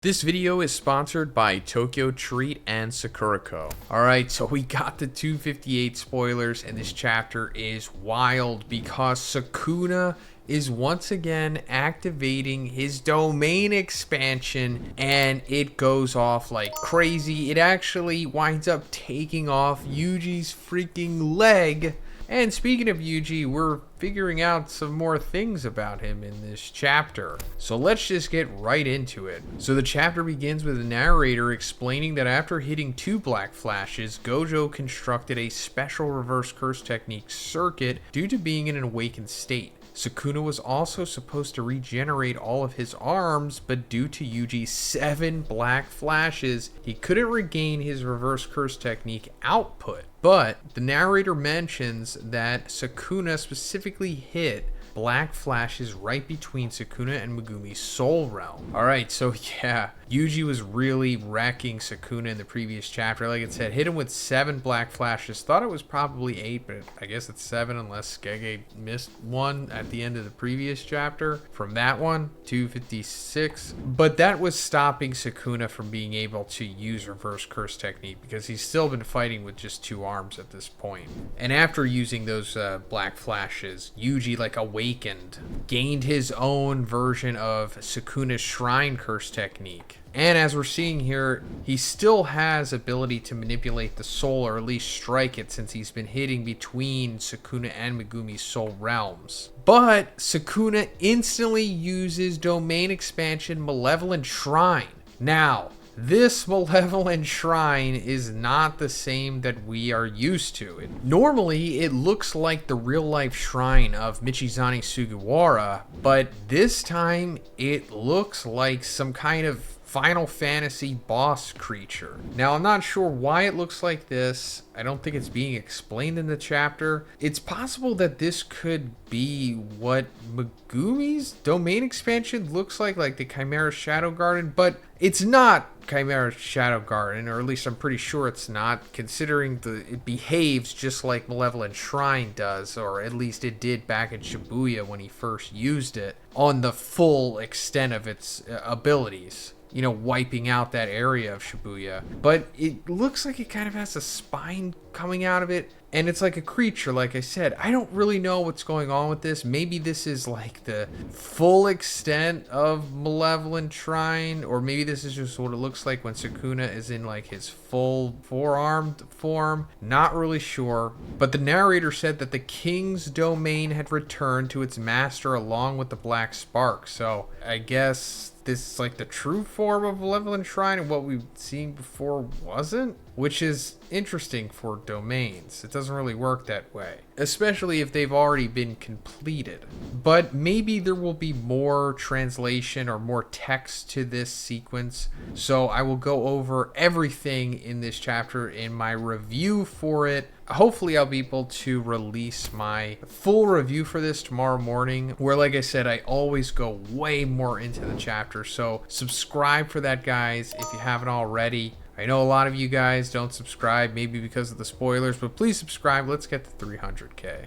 This video is sponsored by Tokyo Treat and Sakurako. Alright, so we got the 258 spoilers, and this chapter is wild because Sukuna is once again activating his domain expansion, and it goes off like crazy. It actually winds up taking off Yuji's freaking leg. And speaking of Yuji, we're figuring out some more things about him in this chapter. So let's just get right into it. So the chapter begins with the narrator explaining that after hitting 2 black flashes, Gojo constructed a special reverse curse technique circuit due to being in an awakened state. Sukuna was also supposed to regenerate all of his arms, but due to Yuji's 7 black flashes, he couldn't regain his reverse curse technique output. But the narrator mentions that Sukuna specifically hit black flashes right between Sukuna and Megumi's soul realm. Alright, so yeah, Yuji was really wrecking Sukuna in the previous chapter. Like it said, hit him with 7 black flashes. Thought it was probably 8, but I guess it's 7 unless Skege missed one at the end of the previous chapter. From that one, 256. But that was stopping Sukuna from being able to use reverse curse technique because he's still been fighting with just 2 arms at this point. And after using those black flashes, Yuji awakened, gained his own version of Sukuna's shrine curse technique. And as we're seeing here, he still has ability to manipulate the soul, or at least strike it, since he's been hitting between Sukuna and Megumi's soul realms. But Sukuna instantly uses domain expansion malevolent shrine. Now, this malevolent shrine is not the same that we are used to. Normally, it looks like the real-life shrine of Michizane Sugawara, but this time it looks like some kind of Final Fantasy boss creature. Now, I'm not sure why it looks like this. I don't think it's being explained in the chapter. It's possible that this could be what Megumi's domain expansion looks like the Chimera Shadow Garden, but it's not Chimera Shadow Garden, or at least I'm pretty sure it's not, considering it behaves just like Malevolent Shrine does, or at least it did back in Shibuya when he first used it on the full extent of its abilities. You know, wiping out that area of Shibuya. But it looks like it kind of has a spine coming out of it. And it's like a creature, like I said. I don't really know what's going on with this. Maybe this is like the full extent of Malevolent Shrine. Or maybe this is just what it looks like when Sukuna is in like his full 4-armed form. Not really sure. But the narrator said that the king's domain had returned to its master along with the black spark. So I guess this is like the true form of Malevolent Shrine, and what we've seen before wasn't, which is interesting for domains. It doesn't really work that way, especially if they've already been completed. But maybe there will be more translation or more text to this sequence, so I will go over everything in this chapter in my review for it. Hopefully I'll be able to release my full review for this tomorrow morning, where, like I said, I always go way more into the chapter. So subscribe for that, guys, if you haven't already. I know a lot of you guys don't subscribe, maybe because of the spoilers, but please subscribe. Let's get to 300k.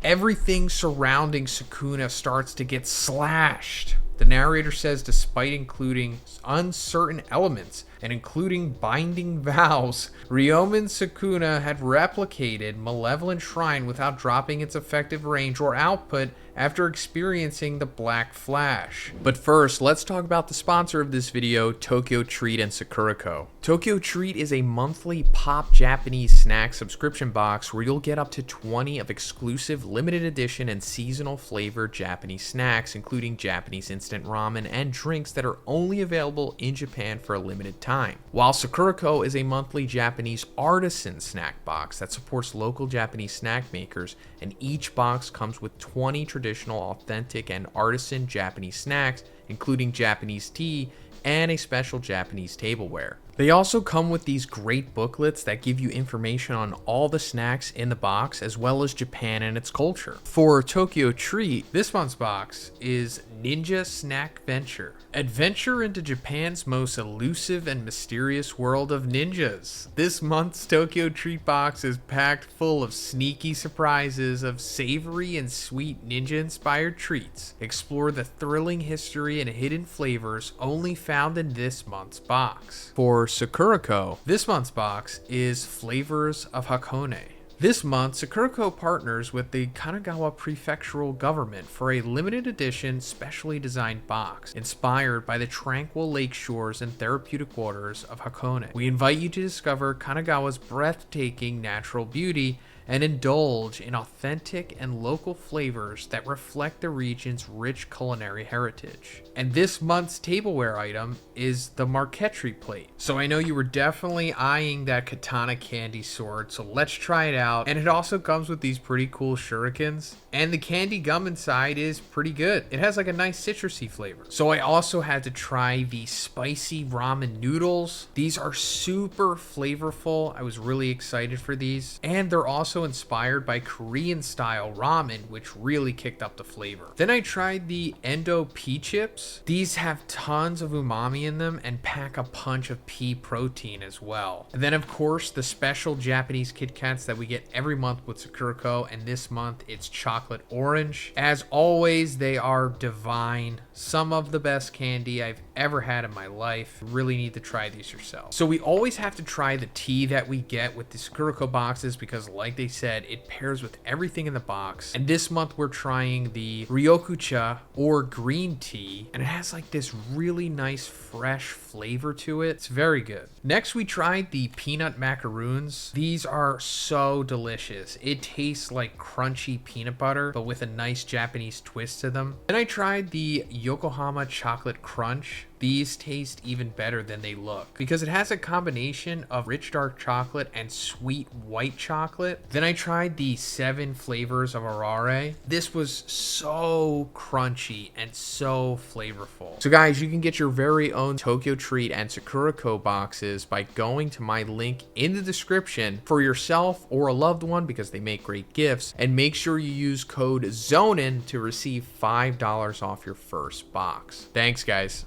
Everything surrounding Sukuna starts to get slashed. The narrator says despite including uncertain elements and including binding vows, Ryomen Sukuna had replicated Malevolent Shrine without dropping its effective range or output after experiencing the Black Flash. But first, let's talk about the sponsor of this video, Tokyo Treat and Sakurako. Tokyo Treat is a monthly pop Japanese snack subscription box where you'll get up to 20 of exclusive limited edition and seasonal flavored Japanese snacks, including Japanese instant ramen and drinks that are only available in Japan for a limited time. While Sakurako is a monthly Japanese artisan snack box that supports local Japanese snack makers, and each box comes with 20 traditional, authentic, and artisan Japanese snacks, including Japanese tea and a special Japanese tableware. They also come with these great booklets that give you information on all the snacks in the box, as well as Japan and its culture. For Tokyo Treat, this month's box is Ninja Snack Venture. Adventure into Japan's most elusive and mysterious world of ninjas. This month's Tokyo Treat box is packed full of sneaky surprises of savory and sweet ninja-inspired treats. Explore the thrilling history and hidden flavors only found found in this month's box. For Sakurako, this month's box is Flavors of Hakone. This month, Sakurako partners with the Kanagawa Prefectural Government for a limited edition, specially designed box inspired by the tranquil lake shores and therapeutic waters of Hakone. We invite you to discover Kanagawa's breathtaking natural beauty and indulge in authentic and local flavors that reflect the region's rich culinary heritage. And this month's tableware item is the marquetry plate. So I know you were definitely eyeing that katana candy sword, so let's try it out. And it also comes with these pretty cool shurikens. And the candy gum inside is pretty good. It has like a nice citrusy flavor. So I also had to try the spicy ramen noodles. These are super flavorful. I was really excited for these. And they're also inspired by Korean style ramen, which really kicked up the flavor. Then I tried the endo pea chips. These have tons of umami in them and pack a punch of pea protein as well. And then of course the special Japanese Kit Kats that we get every month with Sakurako, and this month it's chocolate orange. As always, they are divine. Some of the best candy I've ever had in my life. You really need to try these yourself. So we always have to try the tea that we get with the Sakurako boxes because like they said, it pairs with everything in the box. And this month we're trying the Ryokucha or green tea, and it has like this really nice fresh flavor to it. It's very good. Next we tried the peanut macaroons. These are so delicious. It tastes like crunchy peanut butter but with a nice Japanese twist to them. Then I tried the Yokohama chocolate crunch. These taste even better than they look because it has a combination of rich dark chocolate and sweet white chocolate. Then I tried the 7 flavors of Arare. This was so crunchy and so flavorful. So guys, you can get your very own Tokyo Treat and Sakurako boxes by going to my link in the description for yourself or a loved one because they make great gifts. And make sure you use code Zhoniin to receive $5 off your first box. Thanks guys.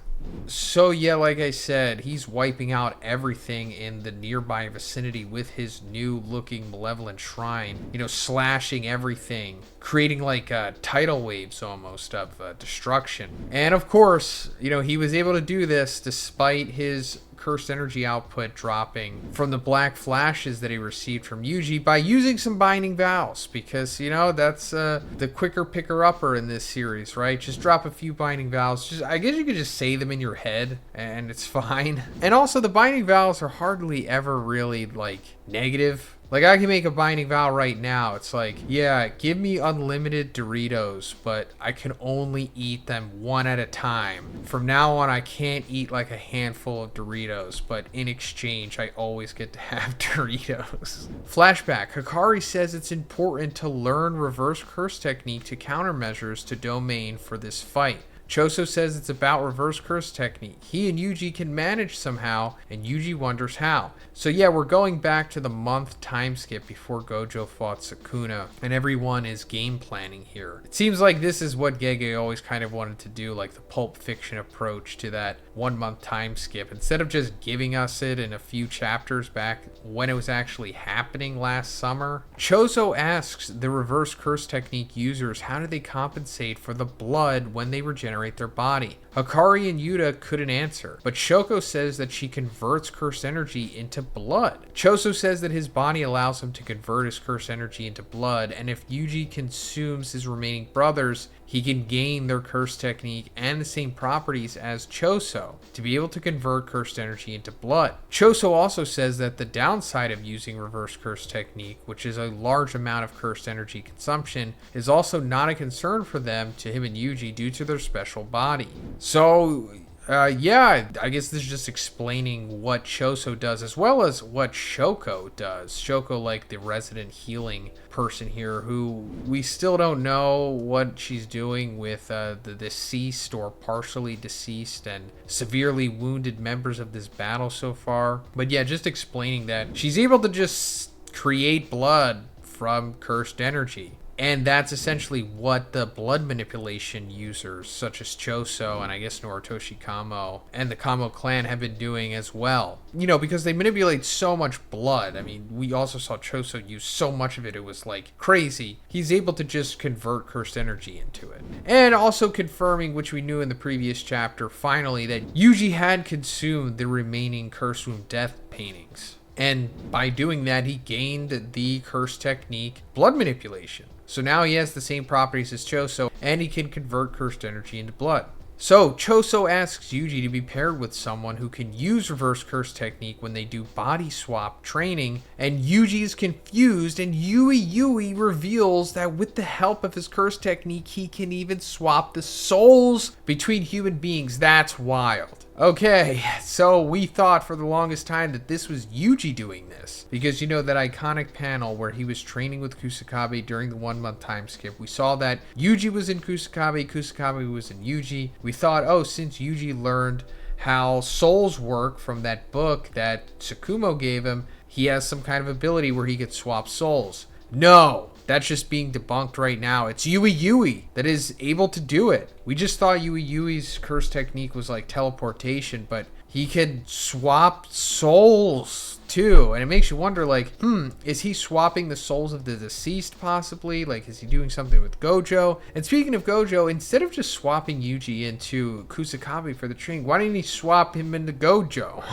So yeah, like I said, he's wiping out everything in the nearby vicinity with his new looking malevolent shrine, you know, slashing everything, creating like tidal waves almost of destruction. And of course, you know, he was able to do this despite his cursed energy output dropping from the black flashes that he received from Yuji by using some binding vows, because you know that's the quicker picker upper in this series, right? Just drop a few binding vows. Just I guess you could just say them in your head and it's fine. And also the binding vows are hardly ever really like negative. Like I can make a binding vow right now. It's like, yeah, give me unlimited Doritos, but I can only eat them one at a time. From now on, I can't eat like a handful of Doritos, but in exchange, I always get to have Doritos. Flashback, Hikari says it's important to learn reverse curse technique to countermeasures to domain for this fight. Choso says it's about reverse curse technique. He and Yuji can manage somehow, and Yuji wonders how. So yeah, we're going back to the month time skip before Gojo fought Sukuna, and everyone is game planning here. It seems like this is what Gege always kind of wanted to do, like the Pulp Fiction approach to that 1 month time skip. Instead of just giving us it in a few chapters back when it was actually happening last summer. Choso asks the reverse curse technique users how do they compensate for the blood when they regenerate their body. Hikari and Yuta couldn't answer, but Shoko says that she converts cursed energy into blood. Choso says that his body allows him to convert his cursed energy into blood, and if Yuji consumes his remaining brothers, he can gain their curse technique and the same properties as Choso to be able to convert cursed energy into blood. Choso also says that the downside of using reverse curse technique, which is a large amount of cursed energy consumption, is also not a concern for them, to him and Yuji, due to their special body. So yeah, I guess this is just explaining what Choso does as well as what Shoko does. Shoko, like the resident healing person here, who we still don't know what she's doing with the deceased or partially deceased and severely wounded members of this battle so far. But yeah, just explaining that she's able to just create blood from cursed energy. And that's essentially what the blood manipulation users, such as Choso and I guess Noritoshi Kamo and the Kamo clan, have been doing as well. You know, because they manipulate so much blood. I mean, we also saw Choso use so much of it, it was like crazy. He's able to just convert cursed energy into it. And also confirming, which we knew in the previous chapter, finally, that Yuji had consumed the remaining Curse Room Death paintings. And by doing that, he gained the curse technique, blood manipulation. So now he has the same properties as Choso, and he can convert cursed energy into blood. So Choso asks Yuji to be paired with someone who can use reverse curse technique when they do body swap training, and Yuji is confused, and Yui reveals that with the help of his curse technique, he can even swap the souls between human beings. That's wild. Okay, so we thought for the longest time that this was Yuji doing this, because you know that iconic panel where he was training with Kusakabe during the 1 month time skip, we saw that Yuji was in Kusakabe, Kusakabe was in Yuji. We thought, oh, since Yuji learned how souls work from that book that Tsukumo gave him, he has some kind of ability where he could swap souls. No, that's just being debunked right now. It's Yui that is able to do it. We just thought Yui's curse technique was like teleportation, but he could swap souls too. And it makes you wonder, like, is he swapping the souls of the deceased possibly? Like, is he doing something with Gojo? And speaking of Gojo, instead of just swapping Yuji into Kusakabe for the training, why didn't he swap him into Gojo?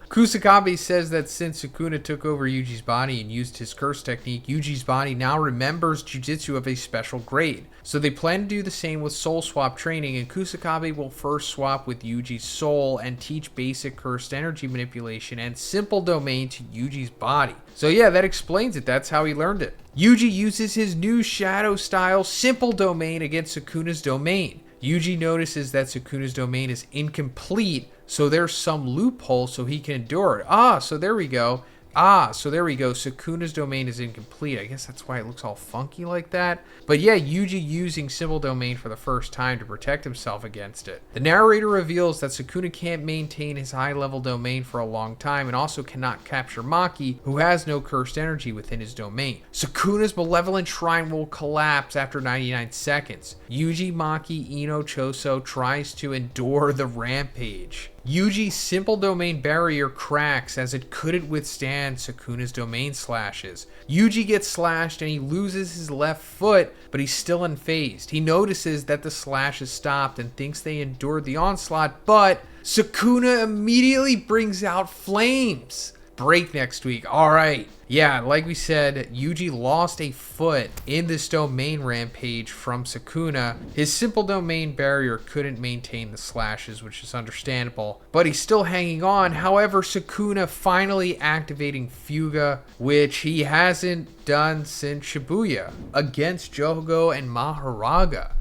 Kusakabe says that since Sukuna took over Yuji's body and used his curse technique, Yuji's body now remembers Jujutsu of a special grade. So they plan to do the same with soul swap training, and Kusakabe will first swap with Yuji's soul and teach basic cursed energy manipulation and simple domain to Yuji's body. So yeah, that explains it. That's how he learned it. Yuji uses his new shadow style simple domain against Sukuna's domain. Yuji notices that Sukuna's domain is incomplete, so there's some loophole so he can endure it. So there we go. Sukuna's domain is incomplete. I guess that's why it looks all funky like that. But yeah, Yuji using simple domain for the first time to protect himself against it. The narrator reveals that Sukuna can't maintain his high level domain for a long time and also cannot capture Maki, who has no cursed energy within his domain. Sukuna's malevolent shrine will collapse after 99 seconds. Yuji, Maki, Ino, Choso tries to endure the rampage. Yuji's simple domain barrier cracks as it couldn't withstand Sukuna's domain slashes. Yuji gets slashed and he loses his left foot, but he's still unfazed. He notices that the slash has stopped and thinks they endured the onslaught, but Sukuna immediately brings out flames. Break next week. All right. Yeah, like we said, Yuji lost a foot in this domain rampage from Sukuna. His simple domain barrier couldn't maintain the slashes, which is understandable, but he's still hanging on. However, Sukuna finally activating Fuga, which he hasn't done since Shibuya, against Jogo and Maharaga.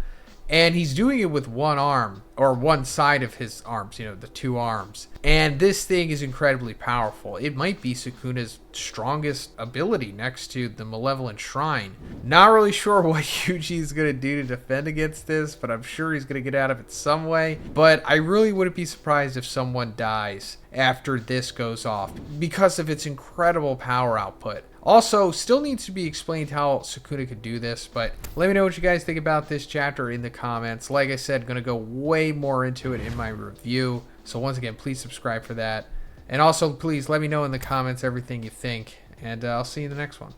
And he's doing it with one arm, or one side of his arms, you know, the two arms. And this thing is incredibly powerful. It might be Sukuna's strongest ability next to the Malevolent Shrine. Not really sure what Yuji is going to do to defend against this, but I'm sure he's going to get out of it some way. But I really wouldn't be surprised if someone dies after this goes off because of its incredible power output. Also, still needs to be explained how Sukuna could do this, but let me know what you guys think about this chapter in the comments. Like I said, going to go way more into it in my review. So once again, please subscribe for that. And also, please let me know in the comments everything you think, and I'll see you in the next one.